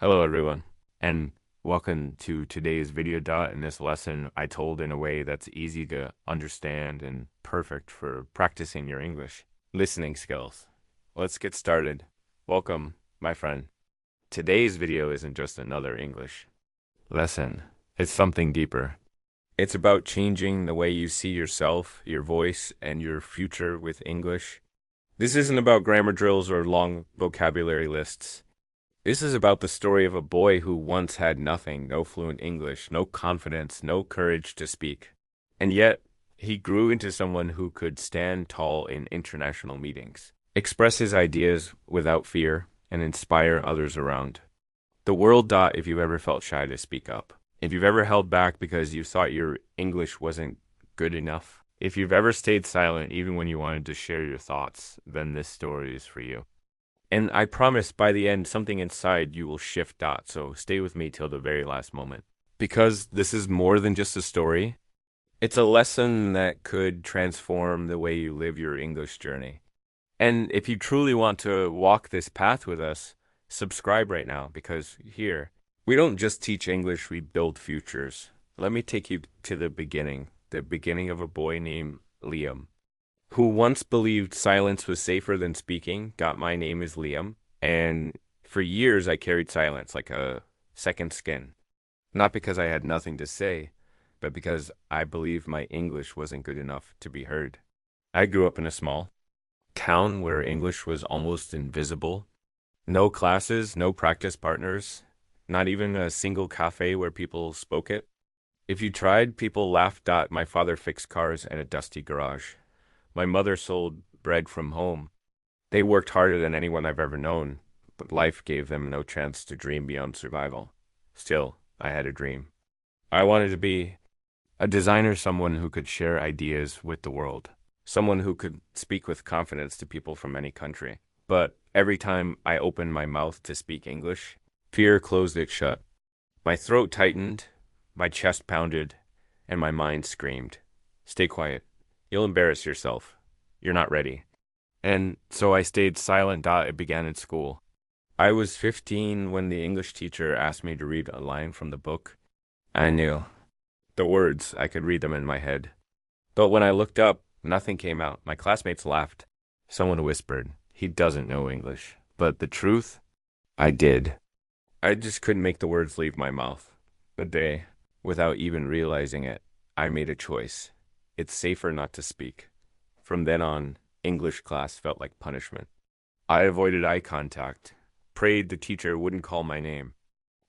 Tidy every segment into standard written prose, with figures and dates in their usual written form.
Hello, everyone, and welcome to today's video. In this lesson, I told in a way that's easy to understand and perfect for practicing your English listening skills. Let's get started. Welcome, my friend. Today's video isn't just another English lesson. It's something deeper. It's about changing the way you see yourself, your voice, and your future with English. This isn't about grammar drills or long vocabulary lists. This is about the story of a boy who once had nothing, no fluent English, no confidence, no courage to speak. And yet, he grew into someone who could stand tall in international meetings, express his ideas without fear, and inspire others around. The world. If you've ever felt shy to speak up, if you've ever held back because you thought your English wasn't good enough, if you've ever stayed silent even when you wanted to share your thoughts, then this story is for you. And I promise by the end, something inside you will shift. So stay with me till the very last moment. Because this is more than just a story. It's a lesson that could transform the way you live your English journey. And if you truly want to walk this path with us, subscribe right now, because here, we don't just teach English, we build futures. Let me take you to the beginning of a boy named Liam, who once believed silence was safer than speaking. My name is Liam, and for years I carried silence like a second skin. Not because I had nothing to say, but because I believed my English wasn't good enough to be heard. I grew up in a small town where English was almost invisible. No classes, no practice partners, not even a single cafe where people spoke it. If you tried, people laughed. My father fixed cars in a dusty garage. My mother sold bread from home. They worked harder than anyone I've ever known, but life gave them no chance to dream beyond survival. Still, I had a dream. I wanted to be a designer, someone who could share ideas with the world, someone who could speak with confidence to people from any country. But every time I opened my mouth to speak English, fear closed it shut. My throat tightened, my chest pounded, and my mind screamed, "Stay quiet. You'll embarrass yourself. You're not ready." And so I stayed silent. It began in school. I was 15 when the English teacher asked me to read a line from the book. I knew the words, I could read them in my head. But when I looked up, nothing came out. My classmates laughed. Someone whispered, "He doesn't know English." But the truth, I did. I just couldn't make the words leave my mouth. The day, without even realizing it, I made a choice. It's safer not to speak. From then on, English class felt like punishment. I avoided eye contact, prayed the teacher wouldn't call my name,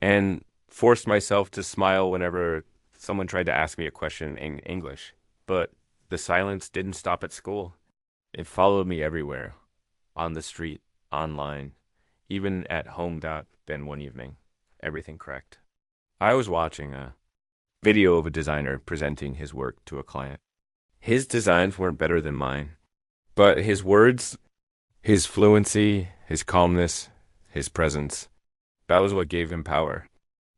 and forced myself to smile whenever someone tried to ask me a question in English. But the silence didn't stop at school. It followed me everywhere, on the street, online, even at home. Then one evening, everything cracked. I was watching a video of a designer presenting his work to a client. His designs weren't better than mine, but his words, his fluency, his calmness, his presence, that was what gave him power.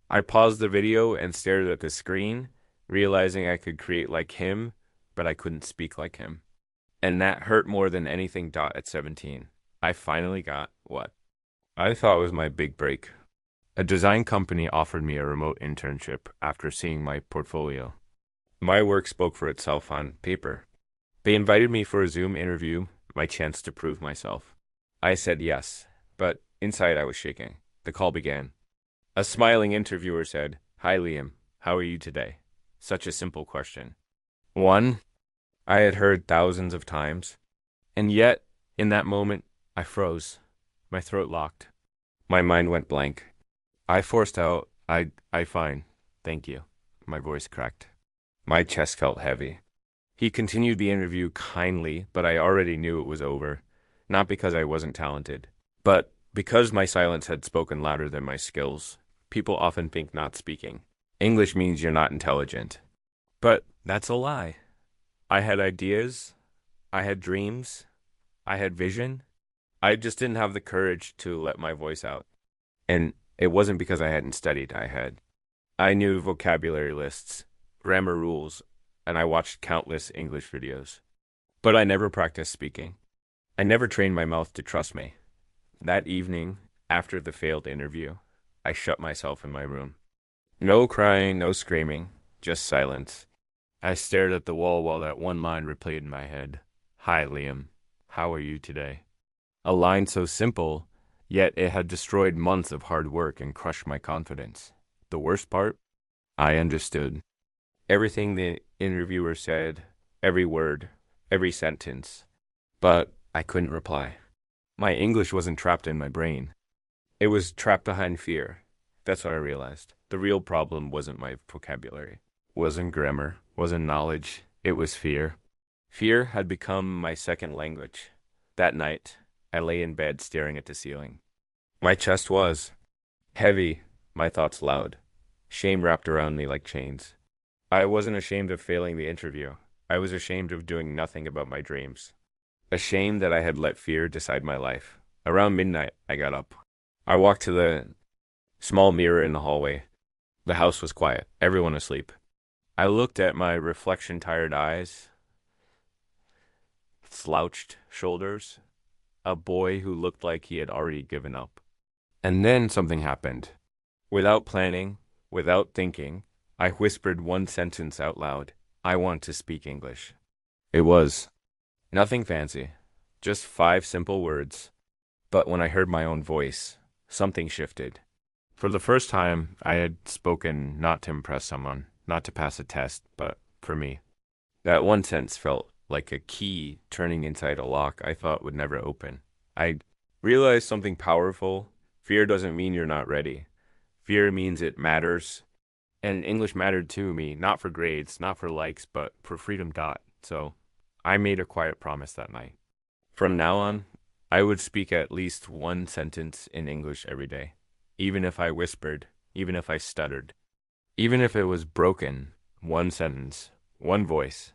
I paused the video and stared at the screen, realizing I could create like him, but I couldn't speak like him. And that hurt more than anything. At 17, I finally got what I thought was my big break. A design company offered me a remote internship after seeing my portfolio. My work spoke for itself on paper. They invited me for a Zoom interview, my chance to prove myself. I said yes, but inside I was shaking. The call began. A smiling interviewer said, "Hi, Liam. How are you today?" Such a simple question. One I had heard thousands of times. And yet, in that moment, I froze. My throat locked. My mind went blank. I forced out, I fine. Thank you." My voice cracked. My chest felt heavy. He continued the interview kindly, but I already knew it was over. Not because I wasn't talented, but because my silence had spoken louder than my skills. People often think not speaking English means you're not intelligent. But that's a lie. I had ideas. I had dreams. I had vision. I just didn't have the courage to let my voice out. And it wasn't because I hadn't studied. I knew vocabulary lists, grammar rules, and I watched countless English videos. But I never practiced speaking. I never trained my mouth to trust me. That evening, after the failed interview, I shut myself in my room. No crying, no screaming, just silence. I stared at the wall while that one line replayed in my head. Hi, Liam. How are you today? A line so simple, yet it had destroyed months of hard work and crushed my confidence. The worst part? I understood. Everything the interviewer said, every word, every sentence. But I couldn't reply. My English wasn't trapped in my brain. It was trapped behind fear. That's what I realized. The real problem wasn't my vocabulary, wasn't grammar, wasn't knowledge. It was fear. Fear had become my second language. That night, I lay in bed staring at the ceiling. My chest was heavy, my thoughts loud. Shame wrapped around me like chains. I wasn't ashamed of failing the interview. I was ashamed of doing nothing about my dreams. Ashamed that I had let fear decide my life. Around midnight, I got up. I walked to the small mirror in the hallway. The house was quiet, everyone asleep. I looked at my reflection-tired eyes, slouched shoulders, a boy who looked like he had already given up. And then something happened. Without planning, without thinking, I whispered one sentence out loud. I want to speak English. It was nothing fancy, just 5 simple words. But when I heard my own voice, something shifted. For the first time, I had spoken not to impress someone, not to pass a test, but for me. That one sentence felt like a key turning inside a lock I thought would never open. I realized something powerful. Fear doesn't mean you're not ready. Fear means it matters. And English mattered to me, not for grades, not for likes, but for freedom. So I made a quiet promise that night. From now on, I would speak at least one sentence in English every day. Even if I whispered, even if I stuttered, even if it was broken, one sentence, one voice,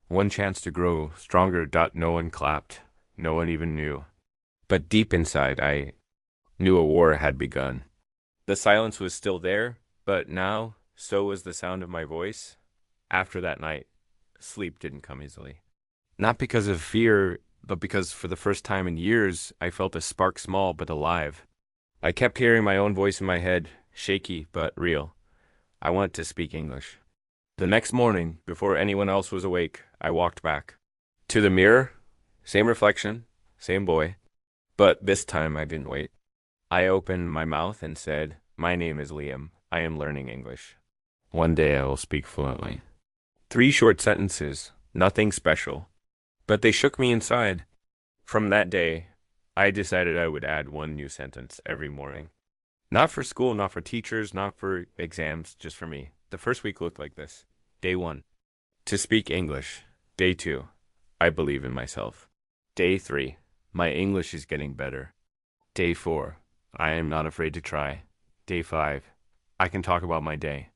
one chance to grow stronger. No one clapped, no one even knew. But deep inside, I knew a war had begun. The silence was still there, but now, so was the sound of my voice. After that night, sleep didn't come easily. Not because of fear, but because for the first time in years, I felt a spark small but alive. I kept hearing my own voice in my head, shaky but real. I wanted to speak English. The next morning, before anyone else was awake, I walked back. To the mirror, same reflection, same boy. But this time I didn't wait. I opened my mouth and said, "My name is Liam. I am learning English. One day I will speak fluently." 3 short sentences, nothing special. But they shook me inside. From that day, I decided I would add one new sentence every morning. Not for school, not for teachers, not for exams, just for me. The first week looked like this. Day 1, to speak English. Day 2, I believe in myself. Day 3, my English is getting better. Day 4, I am not afraid to try. Day 5, I can talk about my day.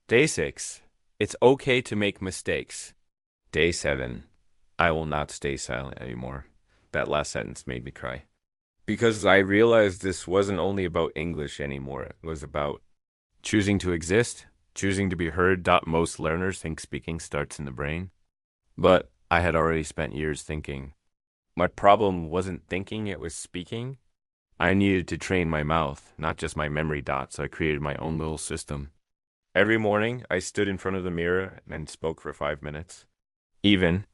Day 6, it's okay to make mistakes. Day 7, I will not stay silent anymore. That last sentence made me cry. Because I realized this wasn't only about English anymore. It was about choosing to exist, choosing to be heard. Most learners think speaking starts in the brain. But I had already spent years thinking. My problem wasn't thinking, it was speaking. I needed to train my mouth, not just my memory. So I created my own little system. Every morning, I stood in front of the mirror and spoke for 5 minutes. Even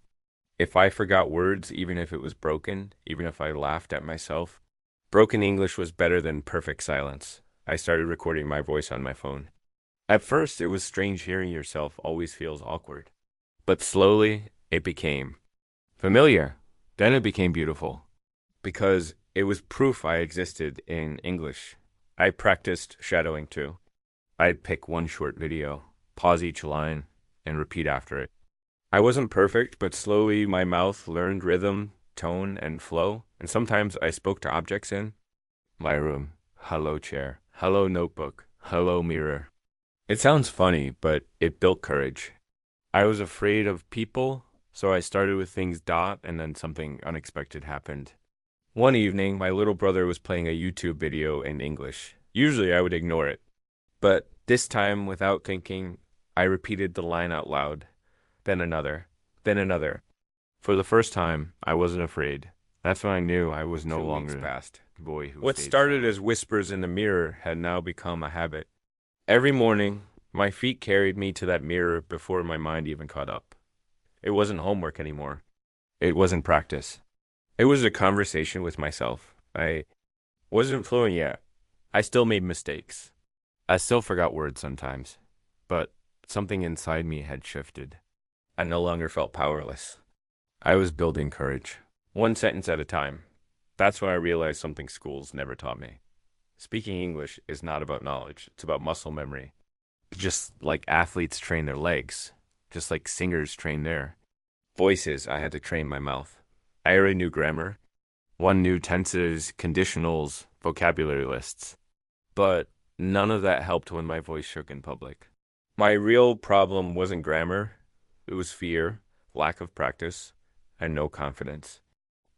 if I forgot words, even if it was broken, even if I laughed at myself, broken English was better than perfect silence. I started recording my voice on my phone. At first, it was strange hearing yourself always feels awkward. But slowly, it became familiar. Then it became beautiful. Because it was proof I existed in English. I practiced shadowing too. I'd pick one short video, pause each line, and repeat after it. I wasn't perfect, but slowly my mouth learned rhythm, tone, and flow, and sometimes I spoke to objects in my room. Hello chair, hello notebook, hello mirror. It sounds funny, but it built courage. I was afraid of people, so I started with things. And then something unexpected happened. One evening, my little brother was playing a YouTube video in English. Usually I would ignore it, but this time, without thinking, I repeated the line out loud. Then another, then another. For the first time, I wasn't afraid. That's when I knew I was no longer. 2 weeks passed. boy who What stayed started silent. as whispers in the mirror had now become a habit. Every morning, my feet carried me to that mirror before my mind even caught up. It wasn't homework anymore. It wasn't practice. It was a conversation with myself. I wasn't fluent yet. I still made mistakes. I still forgot words sometimes, but something inside me had shifted. I no longer felt powerless. I was building courage. One sentence at a time. That's when I realized something schools never taught me. Speaking English is not about knowledge, it's about muscle memory. Just like athletes train their legs, just like singers train their Voices, I had to train my mouth. I already knew grammar, one knew tenses, conditionals, vocabulary lists. but none of that helped when my voice shook in public. My real problem wasn't grammar, it was fear, lack of practice, and no confidence.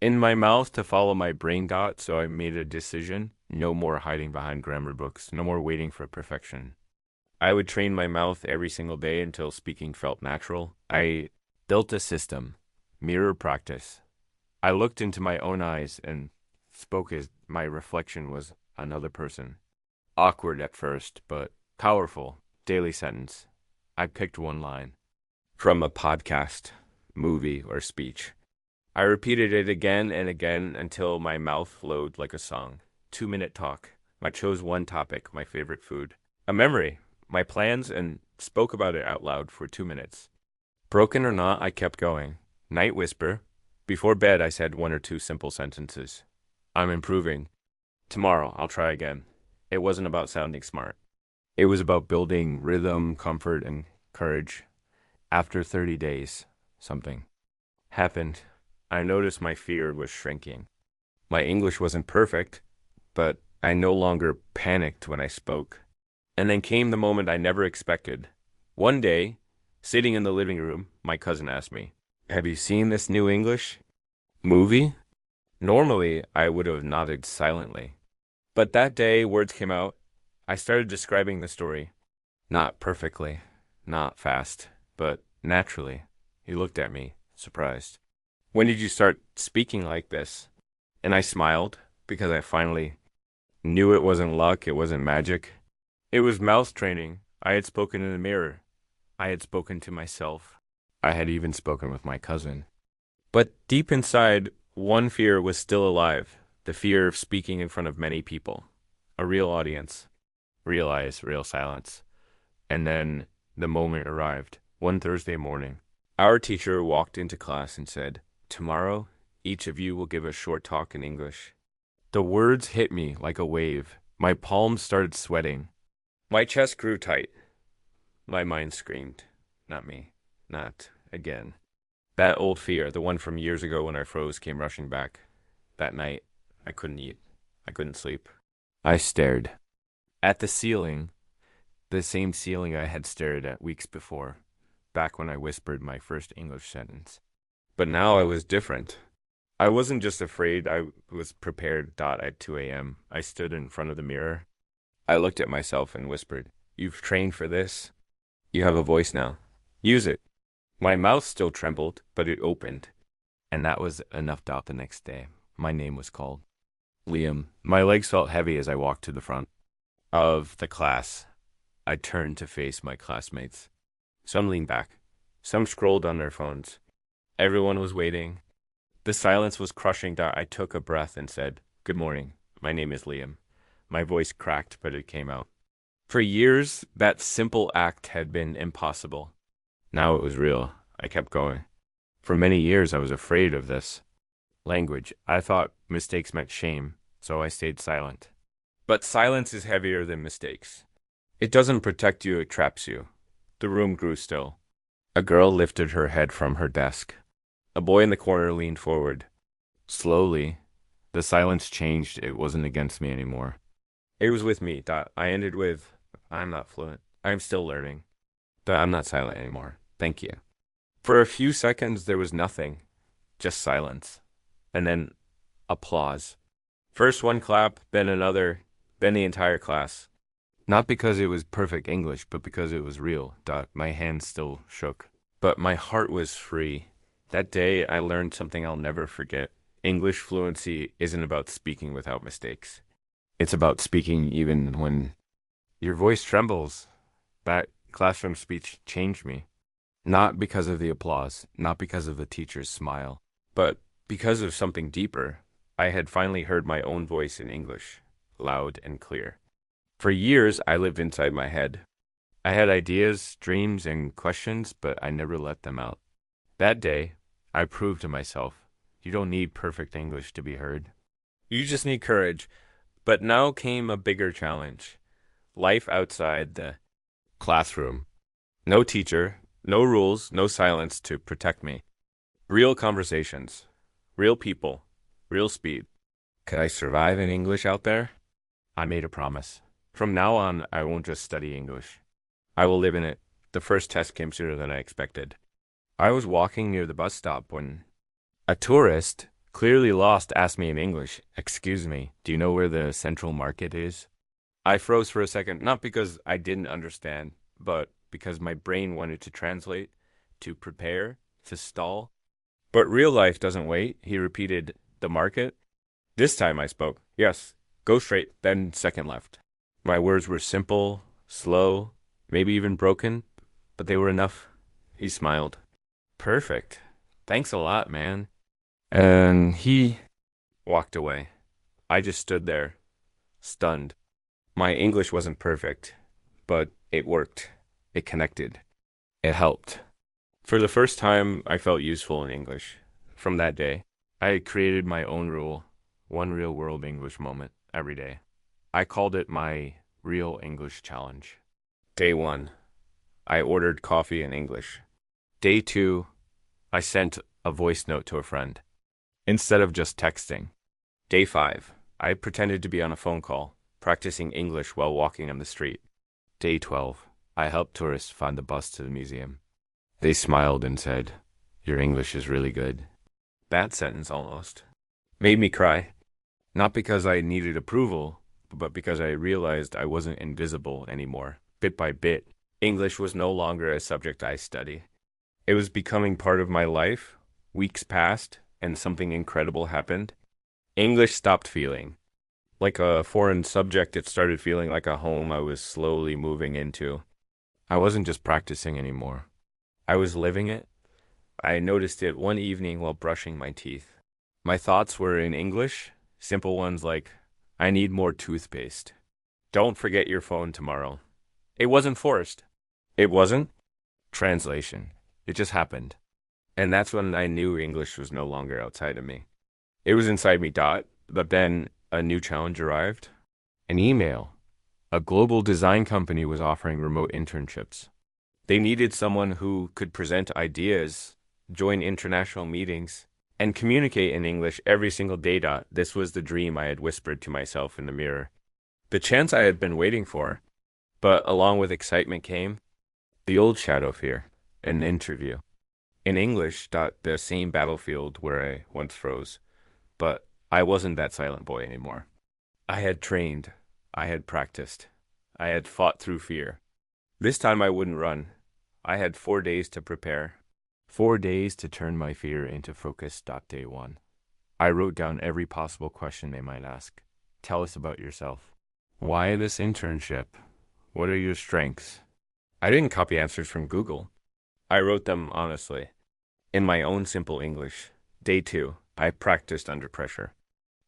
In my mouth to follow my brain dot, so I made a decision. No more hiding behind grammar books, no more waiting for perfection. I would train my mouth every single day until speaking felt natural. I built a system, mirror practice. I looked into my own eyes and spoke as my reflection was another person. Awkward at first, but powerful. Daily sentence. I picked one line From a podcast, movie, or speech. I repeated it again and again until my mouth flowed like a song. 2-minute talk. I chose one topic, my favorite food. A memory, my plans, and spoke about it out loud for 2 minutes. Broken or not, I kept going. Night whisper. Before bed, I said 1 or 2 simple sentences. I'm improving. Tomorrow, I'll try again. It wasn't about sounding smart. It was about building rhythm, comfort, and courage. After 30 days, something Happened. I noticed my fear was shrinking. My English wasn't perfect, but I no longer panicked when I spoke. And then came the moment I never expected. One day, sitting in the living room, my cousin asked me, "Have you seen this new English movie?" Normally, I would have nodded silently. But that day, words came out. I started describing the story. Not perfectly, not fast, but naturally. He looked at me, surprised. "When did you start speaking like this?" And I smiled because I finally knew it wasn't luck, it wasn't magic. It was mouth training. I had spoken in the mirror. I had spoken to myself. I had even spoken with my cousin. But deep inside, one fear was still alive, the fear of speaking in front of many people, a real audience. Real eyes, real silence. And then the moment arrived, one Thursday morning. Our teacher walked into class and said, "Tomorrow, each of you will give a short talk in English." The words hit me like a wave. My palms started sweating. My chest grew tight. My mind screamed, "Not me, not again." That old fear, the one from years ago when I froze, came rushing back. That night, I couldn't eat. I couldn't sleep. I stared at the ceiling, the same ceiling I had stared at weeks before, back when I whispered my first English sentence. But now I was different. I wasn't just afraid, I was prepared. At 2 a.m., I stood in front of the mirror. I looked at myself and whispered, "You've trained for this. You have a voice now. Use it." My mouth still trembled, but it opened. And that was enough. The next day, my name was called. Liam. My legs felt heavy as I walked to the front of the class. I turned to face my classmates. Some leaned back. Some scrolled on their phones. Everyone was waiting. The silence was crushing. I took a breath and said, "Good morning. My name is Liam." My voice cracked, but it came out. For years, that simple act had been impossible. Now it was real. I kept going. For many years, I was afraid of this language. I thought mistakes meant shame, so I stayed silent. But silence is heavier than mistakes. It doesn't protect you, it traps you. The room grew still. A girl lifted her head from her desk. A boy in the corner leaned forward. Slowly, the silence changed. It wasn't against me anymore. It was with me. I ended with, "I'm not fluent. I'm still learning. I'm not silent anymore. Thank you." For a few seconds, there was nothing, just silence. And then applause. First one clap, then another, then the entire class. Not because it was perfect English, but because it was real. My hands still shook. But my heart was free. That day, I learned something I'll never forget. English fluency isn't about speaking without mistakes. It's about speaking even when your voice trembles. That classroom speech changed me. Not because of the applause, not because of the teacher's smile, but because of something deeper. I had finally heard my own voice in English, loud and clear. For years, I lived inside my head. I had ideas, dreams, and questions, but I never let them out. That day, I proved to myself, you don't need perfect English to be heard. You just need courage. But now came a bigger challenge. Life outside the classroom. No teacher, no rules, no silence to protect me. Real conversations, real people, real speed. Could I survive in English out there? I made a promise. From now on, I won't just study English. I will live in it. The first test came sooner than I expected. I was walking near the bus stop when a tourist, clearly lost, asked me in English, "Excuse me, do you know where the Central Market is?" I froze for a second, not because I didn't understand, but because my brain wanted to translate, to prepare, to stall. But real life doesn't wait, he repeated, "The market?" This time I spoke, "Yes, go straight, then second left." My words were simple, slow, maybe even broken, but they were enough. He smiled. "Perfect. Thanks a lot, man." And he walked away. I just stood there, stunned. My English wasn't perfect, but it worked. It connected. It helped. For the first time, I felt useful in English. From that day, I created my own rule, one real world English moment every day. I called it my real English challenge. Day 1, I ordered coffee in English. Day 2, I sent a voice note to a friend instead of just texting. Day 5, I pretended to be on a phone call, practicing English while walking on the street. Day 12, I helped tourists find the bus to the museum. They smiled and said, "Your English is really good." That sentence almost made me cry. Not because I needed approval, but because I realized I wasn't invisible anymore. Bit by bit, English was no longer a subject I study. It was becoming part of my life. Weeks passed, and something incredible happened. English stopped feeling like a foreign subject. It started feeling like a home I was slowly moving into. I wasn't just practicing anymore. I was living it. I noticed it one evening while brushing my teeth. My thoughts were in English, simple ones like, "I need more toothpaste. Don't forget your phone tomorrow." It wasn't forced. It wasn't translation. It just happened. And that's when I knew English was no longer outside of me. It was inside me, but then a new challenge arrived. An email. A global design company was offering remote internships. They needed someone who could present ideas, join international meetings, and communicate in English every single day. This was the dream I had whispered to myself in the mirror. The chance I had been waiting for. But along with excitement came the old shadow fear, an interview. In English, the same battlefield where I once froze. But I wasn't that silent boy anymore. I had trained. I had practiced. I had fought through fear. This time I wouldn't run. I had 4 days to prepare. 4 days to turn my fear into focus. Day 1. I wrote down every possible question they might ask. Tell us about yourself. Why this internship? What are your strengths? I didn't copy answers from Google. I wrote them honestly, in my own simple English. Day 2, I practiced under pressure.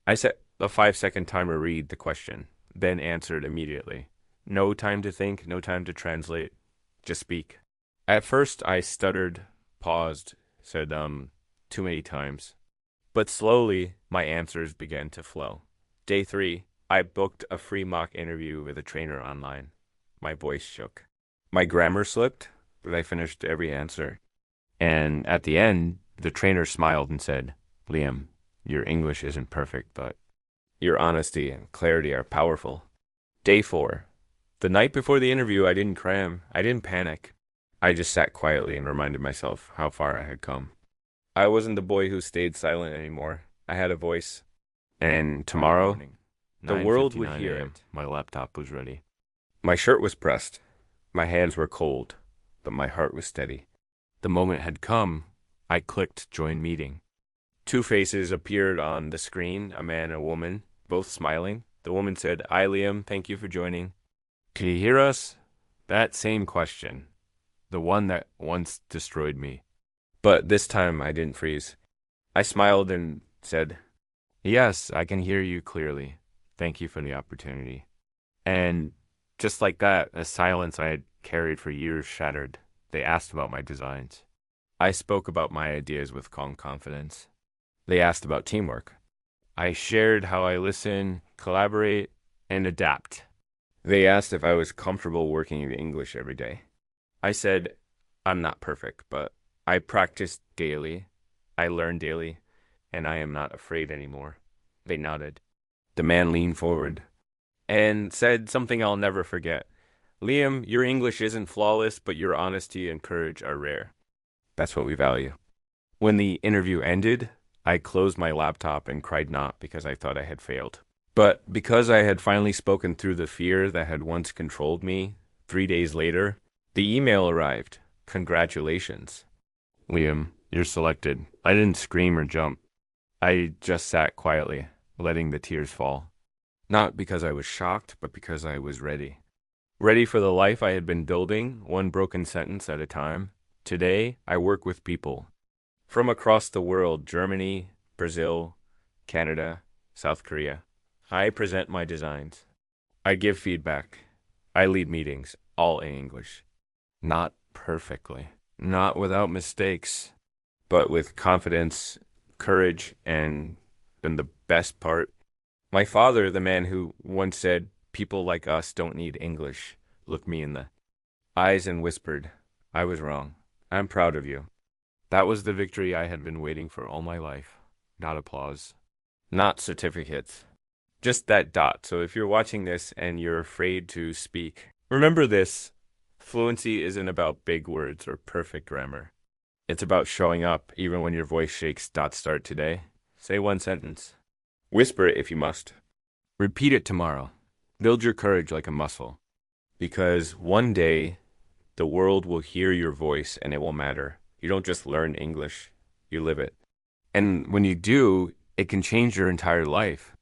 I set a 5-second timer, read the question, then answered immediately. No time to think, no time to translate, just speak. At first, I stuttered, paused, said, too many times. But slowly, my answers began to flow. Day 3, I booked a free mock interview with a trainer online. My voice shook. My grammar slipped, but I finished every answer. And at the end, the trainer smiled and said, "Liam, your English isn't perfect, but your honesty and clarity are powerful." Day 4. The night before the interview, I didn't cram. I didn't panic. I just sat quietly and reminded myself how far I had come. I wasn't the boy who stayed silent anymore. I had a voice. And tomorrow, the world would hear it. My laptop was ready. My shirt was pressed. My hands were cold, but my heart was steady. The moment had come. I clicked join meeting. Two faces appeared on the screen, a man and a woman, both smiling. The woman said, "Hi, Liam. Thank you for joining." Can you hear us? That same question. The one that once destroyed me. But this time I didn't freeze. I smiled and said, Yes, I can hear you clearly. Thank you for the opportunity. And just like that, a silence I had carried for years shattered. They asked about my designs. I spoke about my ideas with calm confidence. They asked about teamwork. I shared how I listen, collaborate, and adapt. They asked if I was comfortable working in English every day. I said, I'm not perfect, but I practice daily, I learn daily, and I am not afraid anymore. They nodded. The man leaned forward and said something I'll never forget. Liam, your English isn't flawless, but your honesty and courage are rare. That's what we value. When the interview ended, I closed my laptop and cried not because I thought I had failed, but because I had finally spoken through the fear that had once controlled me. 3 days later, the email arrived. Congratulations. Liam, you're selected. I didn't scream or jump. I just sat quietly, letting the tears fall. Not because I was shocked, but because I was ready. Ready for the life I had been building, one broken sentence at a time. Today, I work with people from across the world, Germany, Brazil, Canada, South Korea. I present my designs. I give feedback. I lead meetings, all in English. Not perfectly, not without mistakes, but with confidence, courage, and then the best part, my father, the man who once said, people like us don't need English, looked me in the eyes and whispered, I was wrong. I'm proud of you. That was the victory I had been waiting for all my life. Not applause. Not certificates. Just that dot. So if you're watching this and you're afraid to speak, remember this. Fluency isn't about big words or perfect grammar. It's about showing up even when your voice shakes. Start today. Say one sentence. Whisper it if you must. Repeat it tomorrow. Build your courage like a muscle. Because one day, the world will hear your voice and it will matter. You don't just learn English, you live it. And when you do, it can change your entire life.